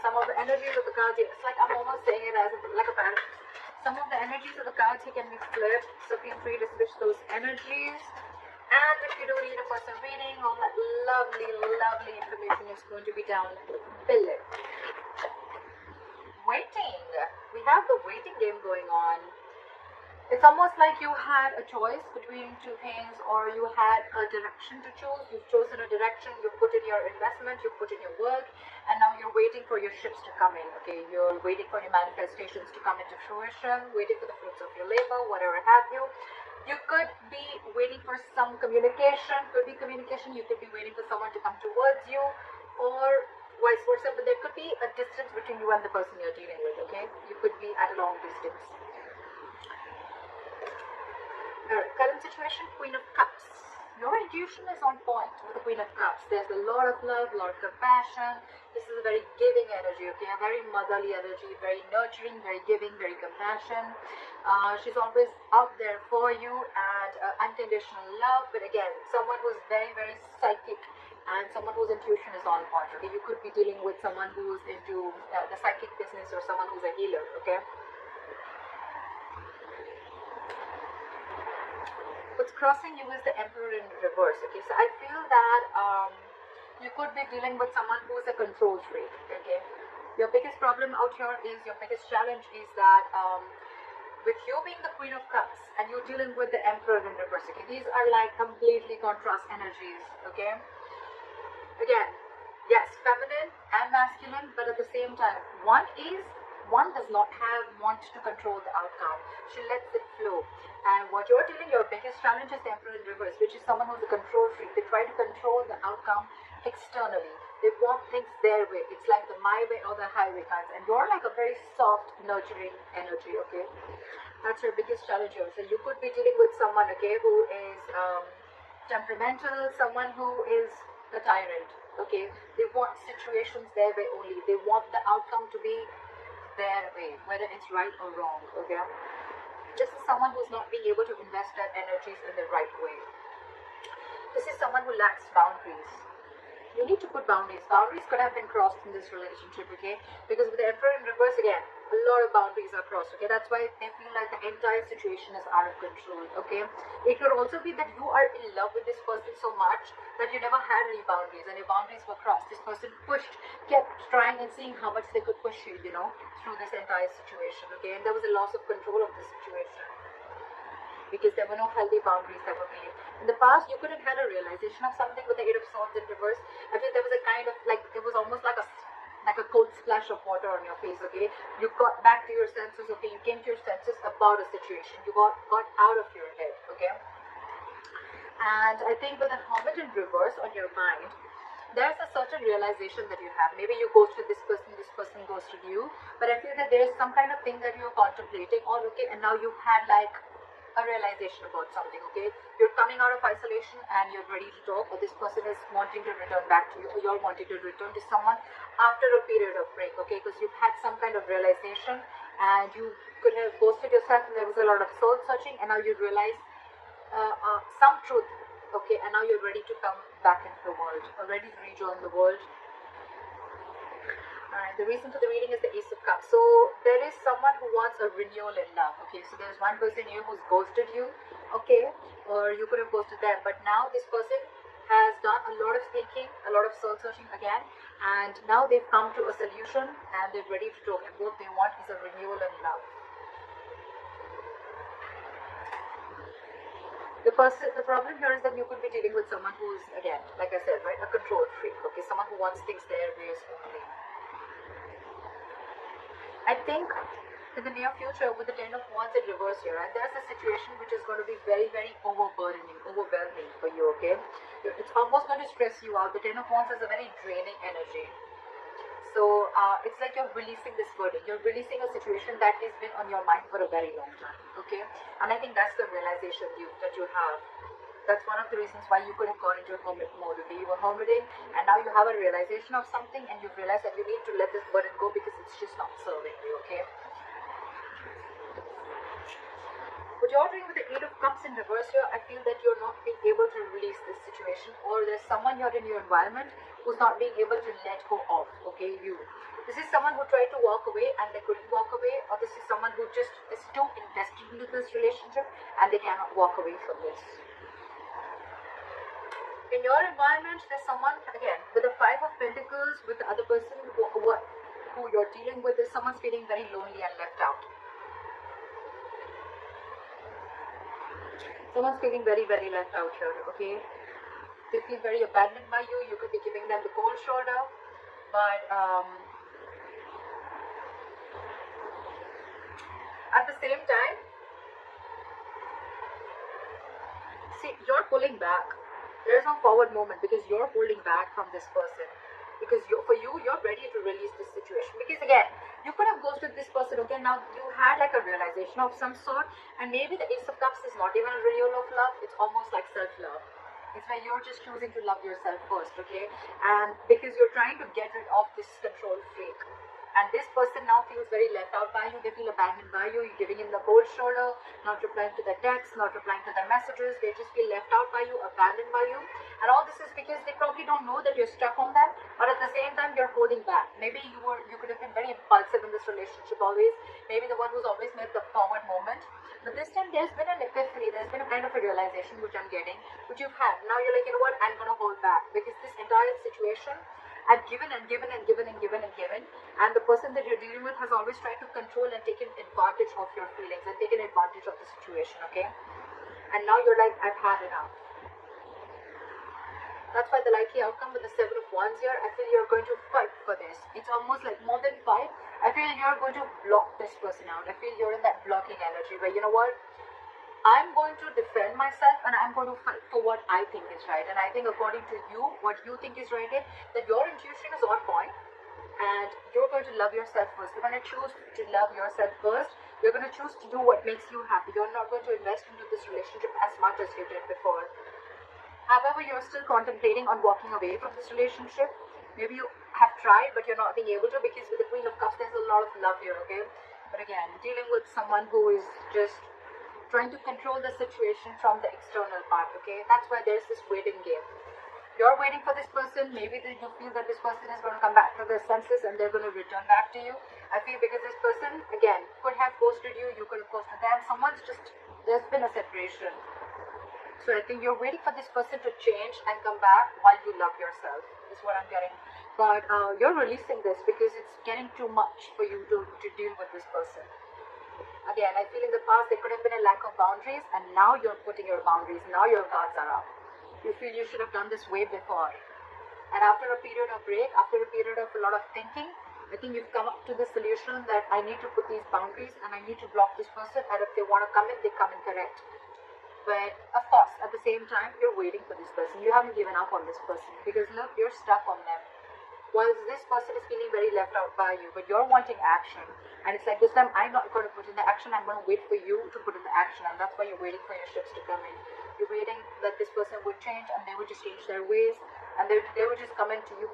Some of the energies of the cards, it's like I'm almost saying it as like a paradox. Some of the energies of the cards here can be flipped, so feel free to switch those energies. And if you do need a person reading, all that lovely, lovely information is going to be down below. Waiting. We have the waiting game going on. It's almost like you had a choice between two things, or you had a direction to choose. You've chosen a direction, you've put in your investment, you've put in your work, and now you're waiting for your ships to come in, okay? You're waiting for your manifestations to come into fruition, waiting for the fruits of your labor, whatever have you. You could be waiting for some communication, could be communication, you could be waiting for someone to come towards you, or vice versa, but there could be a distance between you and the person you're dealing with, okay? You could be at a long distance. Current situation, Queen of Cups. Your intuition is on point with the Queen of Cups. There's a lot of love, a lot of compassion. This is a very giving energy, okay? A very motherly energy, very nurturing, very giving, very compassion. She's always out there for you, and unconditional love. But again, someone who's very, very psychic, and someone whose intuition is on point, okay? You could be dealing with someone who's into the psychic business, or someone who's a healer, okay? What's crossing you is the Emperor in reverse, okay? So I feel that you could be dealing with someone who is a control freak, okay? Your biggest problem out here is, your biggest challenge is that with you being the Queen of Cups and you're dealing with the Emperor in reverse, okay? These are like completely contrast energies, okay? Again, yes, feminine and masculine, but at the same time, one does not want to control the outcome. She lets it flow. And what you're dealing, your biggest challenge is the Emperor in reverse, which is someone who's a control freak. They try to control the outcome externally. They want things their way. It's like the my way or the highway kinds. And you're like a very soft, nurturing energy, okay? That's your biggest challenge here. So you could be dealing with someone, okay, who is temperamental, someone who is a tyrant, okay? They want situations their way only. They want the outcome to be their way, whether it's right or wrong, okay? This is someone who's not being able to invest their energies in the right way. This is someone who lacks boundaries. You need to put boundaries. Boundaries could have been crossed in this relationship, okay? Because with the Emperor in reverse, again, a lot of boundaries are crossed, okay? That's why they feel like the entire situation is out of control, okay? It could also be that you are in love with this person so much that you never had any boundaries, and your boundaries were crossed. This person kept trying and seeing how much they could push you, you know, through this entire situation, okay? And there was a loss of control of the situation, because there were no healthy boundaries that were made. In the past, you could have had a realization of something with the Eight of Swords in reverse. I feel there was a kind of, like, it was almost like a cold splash of water on your face, okay? You got back to your senses, okay? You came to your senses about a situation. You got out of your head, okay? And I think with the Hermit in reverse on your mind, there's a certain realization that you have. Maybe you ghosted this person ghosted you, but I feel that there is some kind of thing that you're contemplating on, okay? And now you've had like a realization about something, okay? You're coming out of isolation and you're ready to talk, or this person is wanting to return back to you, or you're wanting to return to someone after a period of break, okay? Because you've had some kind of realization, and you could have ghosted yourself, and there was a lot of soul searching, and now you realize some truth, okay? And now you're ready to come back into the world, or ready to rejoin the world. Alright, the reason for the reading is the Ace of Cups. So there is someone who wants a renewal in love, okay? So there's one person here who's ghosted you, okay? Or you could have ghosted them, but now this person has done a lot of thinking, a lot of soul searching again, and now they've come to a solution and they're ready to talk, and what they want is a renewal in love. The problem here is that you could be dealing with someone who's, again, like I said, right, a control freak, okay? Someone who wants things their ways only. I think in the near future, with the Ten of Wands in reverse here, right, there's a situation which is going to be very, very overwhelming for you, okay? It's almost going to stress you out. The Ten of Wands is a very draining energy. So it's like you're releasing this burden. You're releasing a situation that has been on your mind for a very long time, okay? And I think that's the realization that you have. That's one of the reasons why you could have gone into a hermit mode, okay? You were hermiting, and now you have a realization of something, and you've realized that you need to let this burden go because it's just not serving you, okay? What you're doing with the Eight of Cups in reverse here, I feel that you're not being able to release this situation, or there's someone here in your environment who's not being able to let go of, okay, you. This is someone who tried to walk away and they couldn't walk away, or this is someone who just is too invested into this relationship and they cannot walk away from this. In your environment, there's someone, again, with the Five of Pentacles, with the other person who you're dealing with, is someone's feeling very lonely and left out. Someone's feeling very, very left out here, okay? They feel very abandoned by you. You could be giving them the cold shoulder, but at the same time, see, you're pulling back. There's no forward movement because you're holding back from this person. Because for you, you're ready to release this situation. Because again, you could have ghosted this person, okay? Now you had like a realization of some sort, and maybe the Ace of Cups is not even a renewal of love. It's almost like self-love. It's where you're just choosing to love yourself first, okay? And because you're trying to get rid of this control freak. And this person now feels very left out by you. They feel abandoned by you. You're giving him the cold shoulder, not replying to their texts, not replying to their messages. They just feel left out by you, abandoned by you. And all this is because they probably don't know that you're stuck on them, but at the same time you're holding back. Maybe you could have been very impulsive in this relationship always. Maybe the one who's always made the forward moment. But this time there's been an epiphany, there's been a kind of a realization which I'm getting, which you've had. Now you're like, you know what, I'm gonna hold back because this entire situation I've given and given and given and given and given, and the person that you're dealing with has always tried to control and taken advantage of your feelings and taken advantage of the situation, okay? And now you're like, I've had enough. That's why the likely outcome with the Seven of Wands here, I feel you're going to fight for this. It's almost like more than fight. I feel you're going to block this person out. I feel you're in that blocking energy where, you know what, I'm going to defend myself and I'm going to fight for what I think is right. And I think according to you, what you think is right is that your intuition is on point and you're going to love yourself first. You're going to choose to love yourself first. You're going to choose to do what makes you happy. You're not going to invest into this relationship as much as you did before. However, you're still contemplating on walking away from this relationship. Maybe you have tried, but you're not being able to because with the Queen of Cups, there's a lot of love here, okay? But again, dealing with someone who is just trying to control the situation from the external part, okay? That's why there's this waiting game. You're waiting for this person. Maybe you feel that this person is going to come back to their senses and they're going to return back to you. I feel because this person, again, could have ghosted you. You could have ghosted them. There's been a separation. So I think you're waiting for this person to change and come back while you love yourself. Is what I'm getting. But you're releasing this because it's getting too much for you to deal with this person. Again, I feel in the past there could have been a lack of boundaries, and now you're putting your boundaries. Now your guards are up. You feel you should have done this way before. And after a period of break, after a period of a lot of thinking, I think you've come up to the solution that I need to put these boundaries and I need to block this person, and if they want to come in, they come in correct. But of course, at the same time, you're waiting for this person. You haven't given up on this person because look, you're stuck on them. Whilst this person is feeling very left out by you, but you're wanting action. And it's like, this time I'm not going to put in the action, I'm going to wait for you to put in the action. And that's why you're waiting for your ships to come in. You're waiting that this person would change and they would just change their ways. And they would just come into you